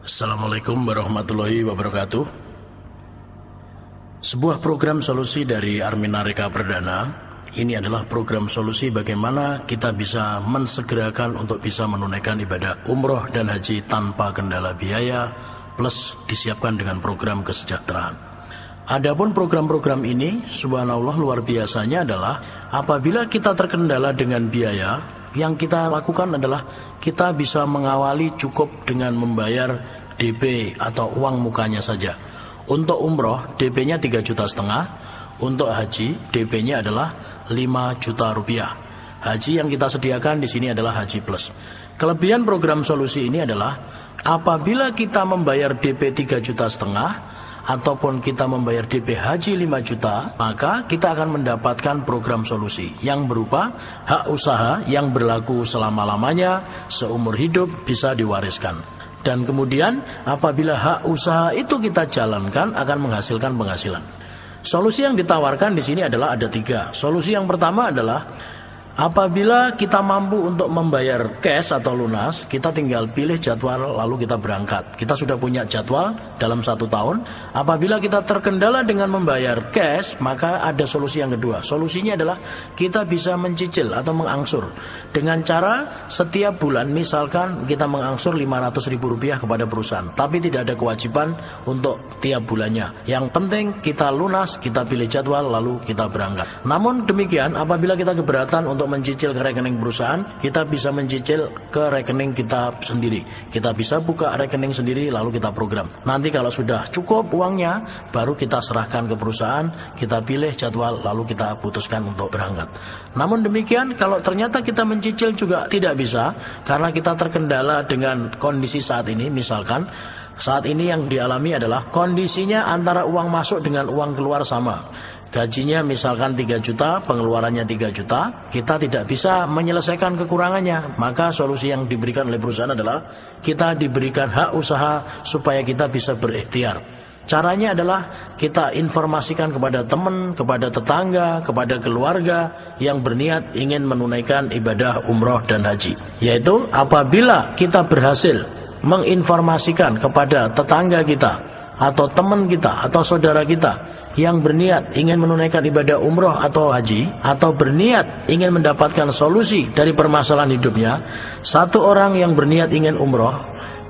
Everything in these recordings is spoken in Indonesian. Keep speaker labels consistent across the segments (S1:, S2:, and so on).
S1: Assalamualaikum warahmatullahi wabarakatuh. Sebuah program solusi dari Armina Reka Perdana. Ini adalah program solusi bagaimana kita bisa mensegerakan untuk bisa menunaikan ibadah umroh dan haji tanpa kendala biaya, plus disiapkan dengan program kesejahteraan. Adapun program-program ini, subhanallah luar biasanya adalah apabila kita terkendala dengan biaya, yang kita lakukan adalah kita bisa mengawali cukup dengan membayar DP atau uang mukanya saja. Untuk umroh DP-nya 3,5 juta. Untuk haji DP-nya adalah 5 juta rupiah. Haji yang kita sediakan di sini adalah haji plus. Kelebihan program solusi ini adalah apabila kita membayar DP 3,5 juta ataupun kita membayar DP haji 5 juta, maka kita akan mendapatkan program solusi yang berupa hak usaha yang berlaku selama-lamanya, seumur hidup bisa diwariskan. Dan kemudian apabila hak usaha itu kita jalankan akan menghasilkan penghasilan. Solusi yang ditawarkan di sini adalah ada 3. Solusi yang pertama adalah apabila kita mampu untuk membayar cash atau lunas, kita tinggal pilih jadwal lalu kita berangkat. Kita sudah punya jadwal dalam 1 tahun. Apabila kita terkendala dengan membayar cash, maka ada solusi yang kedua. Solusinya adalah kita bisa mencicil atau mengangsur. Dengan cara setiap bulan misalkan kita mengangsur Rp500.000 kepada perusahaan. Tapi tidak ada kewajiban untuk tiap bulannya. Yang penting kita lunas, kita pilih jadwal lalu kita berangkat. Namun demikian apabila kita keberatan untuk mencicil ke rekening perusahaan, kita bisa mencicil ke rekening kita sendiri. Kita bisa buka rekening sendiri lalu kita program. Nanti kalau sudah cukup uangnya, baru kita serahkan ke perusahaan, kita pilih jadwal lalu kita putuskan untuk berangkat. Namun demikian kalau ternyata kita mencicil juga tidak bisa karena kita terkendala dengan kondisi saat ini, misalkan saat ini yang dialami adalah kondisinya antara uang masuk dengan uang keluar sama. Gajinya misalkan 3 juta, pengeluarannya 3 juta, kita tidak bisa menyelesaikan kekurangannya. Maka solusi yang diberikan oleh perusahaan adalah kita diberikan hak usaha supaya kita bisa berikhtiar. Caranya adalah kita informasikan kepada teman, kepada tetangga, kepada keluarga yang berniat ingin menunaikan ibadah umroh dan haji. Yaitu apabila kita berhasil menginformasikan kepada tetangga kita atau teman kita atau saudara kita yang berniat ingin menunaikan ibadah umroh atau haji atau berniat ingin mendapatkan solusi dari permasalahan hidupnya, satu orang yang berniat ingin umroh,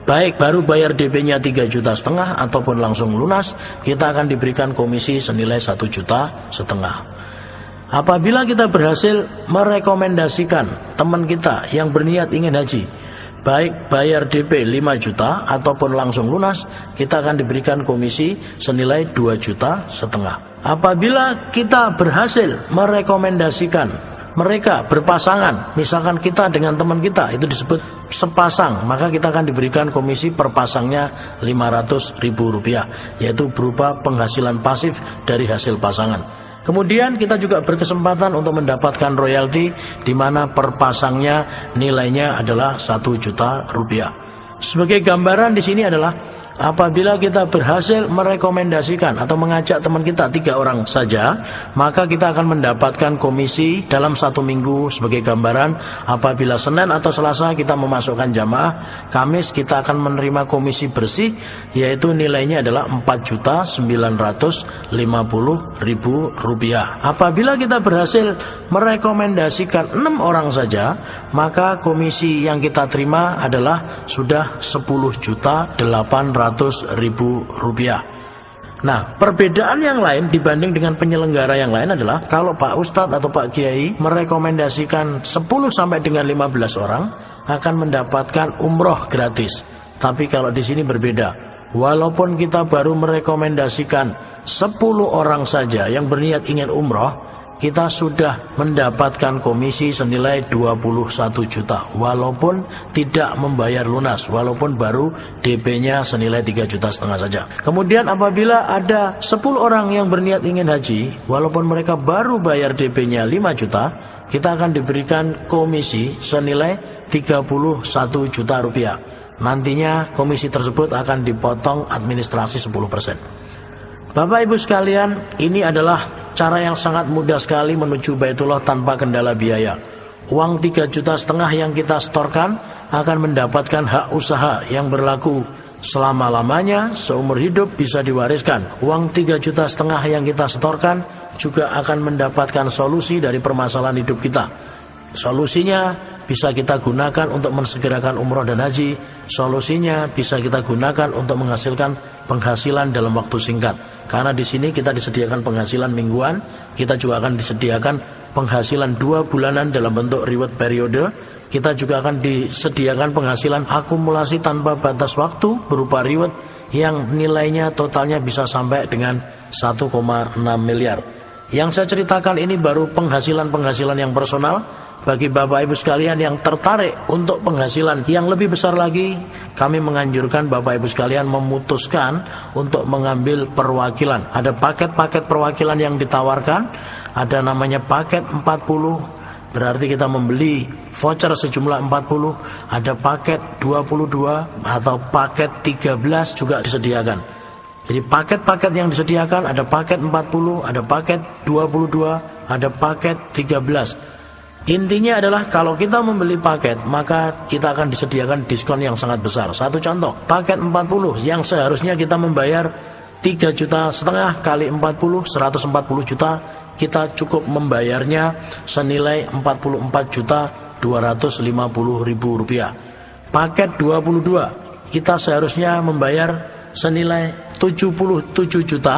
S1: baik baru bayar DP-nya 3,5 juta ataupun langsung lunas, kita akan diberikan komisi senilai 1,5 juta. Apabila kita berhasil merekomendasikan teman kita yang berniat ingin haji, baik bayar DP 5 juta ataupun langsung lunas, kita akan diberikan komisi senilai 2,5 juta. Apabila kita berhasil merekomendasikan mereka berpasangan, misalkan kita dengan teman kita itu disebut sepasang, maka kita akan diberikan komisi per pasangnya Rp500.000, yaitu berupa penghasilan pasif dari hasil pasangan. Kemudian kita juga berkesempatan untuk mendapatkan royalti di mana per pasangnya nilainya adalah Rp1 juta. Sebagai gambaran di sini adalah apabila kita berhasil merekomendasikan atau mengajak teman kita 3 orang saja, maka kita akan mendapatkan komisi dalam 1 minggu. Sebagai gambaran, apabila Senin atau Selasa kita memasukkan jamaah, Kamis kita akan menerima komisi bersih, yaitu nilainya adalah Rp4.950.000. Apabila kita berhasil merekomendasikan 6 orang saja, maka komisi yang kita terima adalah sudah Rp10.800.000. Nah, perbedaan yang lain dibanding dengan penyelenggara yang lain adalah kalau Pak Ustadz atau Pak Kiai merekomendasikan 10 sampai dengan 15 orang akan mendapatkan umroh gratis. Tapi kalau di sini berbeda. Walaupun kita baru merekomendasikan 10 orang saja yang berniat ingin umroh, kita sudah mendapatkan komisi senilai 21 juta walaupun tidak membayar lunas, walaupun baru DP-nya senilai 3,5 juta saja. Kemudian apabila ada 10 orang yang berniat ingin haji, walaupun mereka baru bayar DP-nya 5 juta, kita akan diberikan komisi senilai 31 juta rupiah. Nantinya komisi tersebut akan dipotong administrasi 10%. Bapak Ibu sekalian, ini adalah cara yang sangat mudah sekali menuju Baitullah tanpa kendala biaya. Uang 3,5 juta yang kita setorkan akan mendapatkan hak usaha yang berlaku selama-lamanya, seumur hidup bisa diwariskan. Uang 3,5 juta yang kita setorkan juga akan mendapatkan solusi dari permasalahan hidup kita. Solusinya bisa kita gunakan untuk mensegerakan umroh dan haji. Solusinya bisa kita gunakan untuk menghasilkan penghasilan dalam waktu singkat. Karena di sini kita disediakan penghasilan mingguan, kita juga akan disediakan penghasilan 2 bulanan dalam bentuk reward periode. Kita juga akan disediakan penghasilan akumulasi tanpa batas waktu berupa reward yang nilainya totalnya bisa sampai dengan 1,6 miliar. Yang saya ceritakan ini baru penghasilan-penghasilan yang personal. Bagi Bapak Ibu sekalian yang tertarik untuk penghasilan yang lebih besar lagi, kami menganjurkan Bapak Ibu sekalian memutuskan untuk mengambil perwakilan. Ada paket-paket perwakilan yang ditawarkan, ada namanya paket 40, berarti kita membeli voucher sejumlah 40, ada paket 22 atau paket 13 juga disediakan. Jadi paket-paket yang disediakan ada paket 40, ada paket 22, ada paket 13. Intinya adalah kalau kita membeli paket, maka kita akan disediakan diskon yang sangat besar. Satu contoh, paket 40 yang seharusnya kita membayar 3,5 juta kali 40, 140 juta, kita cukup membayarnya senilai 44.250.000 rupiah. Paket 22, kita seharusnya membayar senilai 77 juta,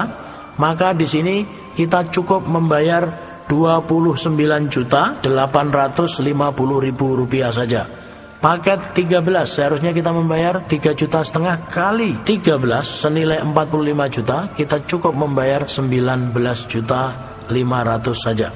S1: maka di sini kita cukup membayar 29.850.000 rupiah saja. Paket 13 seharusnya kita membayar 3,5 juta kali 13 senilai 45 juta, kita cukup membayar 19.500.000 saja.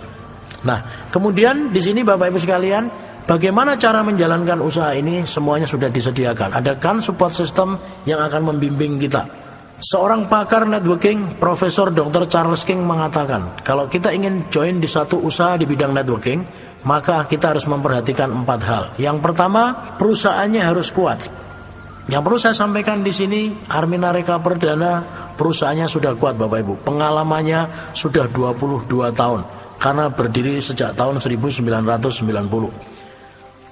S1: Nah, kemudian di sini Bapak Ibu sekalian, bagaimana cara menjalankan usaha ini? Semuanya sudah disediakan. Ada kan support system yang akan membimbing kita. Seorang pakar networking, Profesor Dr. Charles King mengatakan, kalau kita ingin join di satu usaha di bidang networking, maka kita harus memperhatikan 4 hal. Yang pertama, perusahaannya harus kuat. Yang perlu saya sampaikan di sini, Armina Reka Perdana, perusahaannya sudah kuat Bapak Ibu. Pengalamannya sudah 22 tahun, karena berdiri sejak tahun 1990.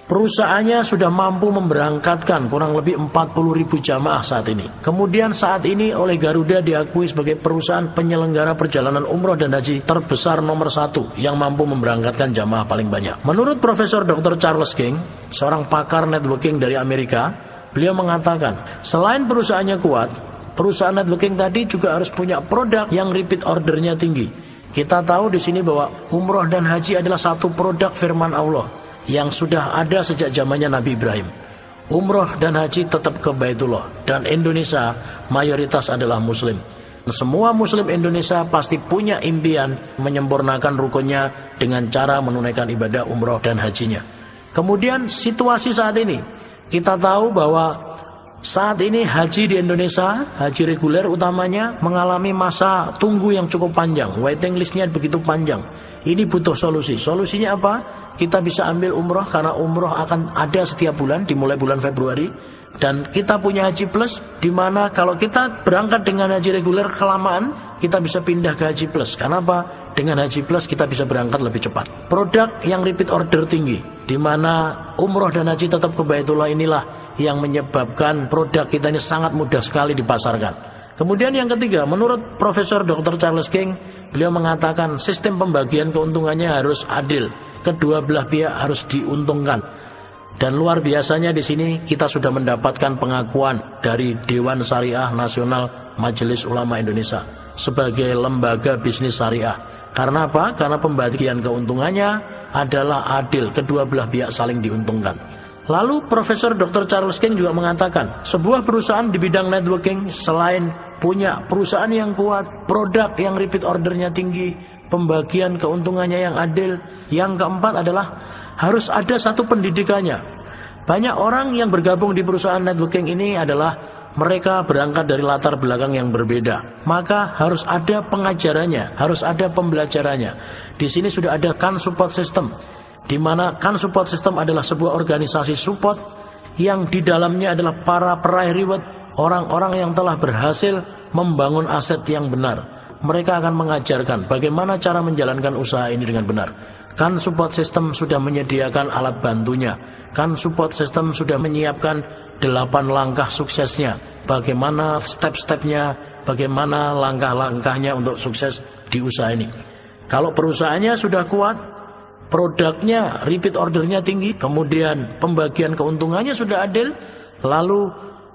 S1: Perusahaannya sudah mampu memberangkatkan kurang lebih 40.000 jamaah saat ini. Kemudian saat ini oleh Garuda diakui sebagai perusahaan penyelenggara perjalanan umroh dan haji terbesar nomor 1 yang mampu memberangkatkan jamaah paling banyak. Menurut Profesor Dr. Charles King, seorang pakar networking dari Amerika, beliau mengatakan, selain perusahaannya kuat, perusahaan networking tadi juga harus punya produk yang repeat ordernya tinggi. Kita tahu di sini bahwa umroh dan haji adalah satu produk firman Allah yang sudah ada sejak zamannya Nabi Ibrahim. Umroh dan haji tetap ke Baitullah, dan Indonesia mayoritas adalah muslim. Semua muslim Indonesia pasti punya impian menyempurnakan rukunnya dengan cara menunaikan ibadah umroh dan hajinya. Kemudian situasi saat ini, kita tahu bahwa saat ini haji di Indonesia, haji reguler utamanya, mengalami masa tunggu yang cukup panjang. Waiting listnya begitu panjang. Ini butuh solusi. Solusinya apa? Kita bisa ambil umroh, karena umroh akan ada setiap bulan, dimulai bulan Februari. Dan kita punya haji plus, di mana kalau kita berangkat dengan haji reguler kelamaan, kita bisa pindah ke haji plus. Karena apa? Dengan haji plus kita bisa berangkat lebih cepat. Produk yang repeat order tinggi, di mana umroh dan haji tetap ke Baitullah, inilah yang menyebabkan produk kita ini sangat mudah sekali dipasarkan. Kemudian yang ketiga, menurut Profesor Dr. Charles King, beliau mengatakan sistem pembagian keuntungannya harus adil. Kedua belah pihak harus diuntungkan. Dan luar biasanya di sini kita sudah mendapatkan pengakuan dari Dewan Syariah Nasional Majelis Ulama Indonesia sebagai lembaga bisnis syariah. Karena apa? Karena pembagian keuntungannya adalah adil, kedua belah pihak saling diuntungkan. Lalu Profesor Dr. Charles King juga mengatakan, sebuah perusahaan di bidang networking selain punya perusahaan yang kuat, produk yang repeat ordernya tinggi, pembagian keuntungannya yang adil, yang keempat adalah harus ada satu pendidikannya. Banyak orang yang bergabung di perusahaan networking ini adalah mereka berangkat dari latar belakang yang berbeda. Maka harus ada pengajarannya, harus ada pembelajarannya. Di sini sudah ada kan support system, di mana kan support system adalah sebuah organisasi support yang di dalamnya adalah para peraih reward, orang-orang yang telah berhasil membangun aset yang benar. Mereka akan mengajarkan bagaimana cara menjalankan usaha ini dengan benar. Kan support system sudah menyediakan alat bantunya. Kan support system sudah menyiapkan 8 langkah suksesnya. bagaimana step-stepnya, bagaimana langkah-langkahnya untuk sukses di usaha ini. Kalau perusahaannya sudah kuat, produknya, repeat ordernya tinggi, kemudian pembagian keuntungannya sudah adil, lalu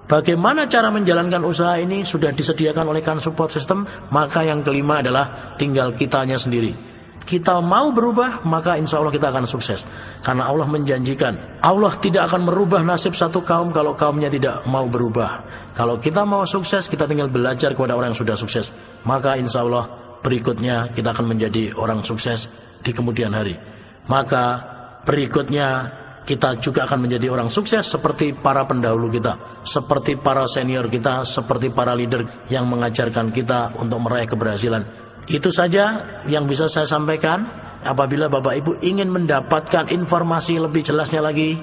S1: bagaimana cara menjalankan usaha ini sudah disediakan oleh Kan Support System, maka yang kelima adalah tinggal kitanya sendiri. Kita mau berubah, maka insya Allah kita akan sukses. Karena Allah menjanjikan, Allah tidak akan merubah nasib satu kaum kalau kaumnya tidak mau berubah. Kalau kita mau sukses, kita tinggal belajar kepada orang yang sudah sukses. Maka insya Allah berikutnya kita akan menjadi orang sukses di kemudian hari. Maka berikutnya kita juga akan menjadi orang sukses seperti para pendahulu kita, seperti para senior kita, seperti para leader yang mengajarkan kita untuk meraih keberhasilan. Itu saja yang bisa saya sampaikan. Apabila Bapak Ibu ingin mendapatkan informasi lebih jelasnya lagi,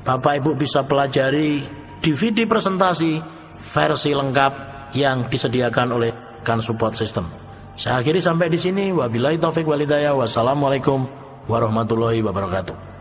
S1: Bapak Ibu bisa pelajari DVD presentasi versi lengkap yang disediakan oleh Kan Support System. Saya akhiri sampai di sini. Wabillahi taufik walhidayah. Wassalamualaikum warahmatullahi wabarakatuh.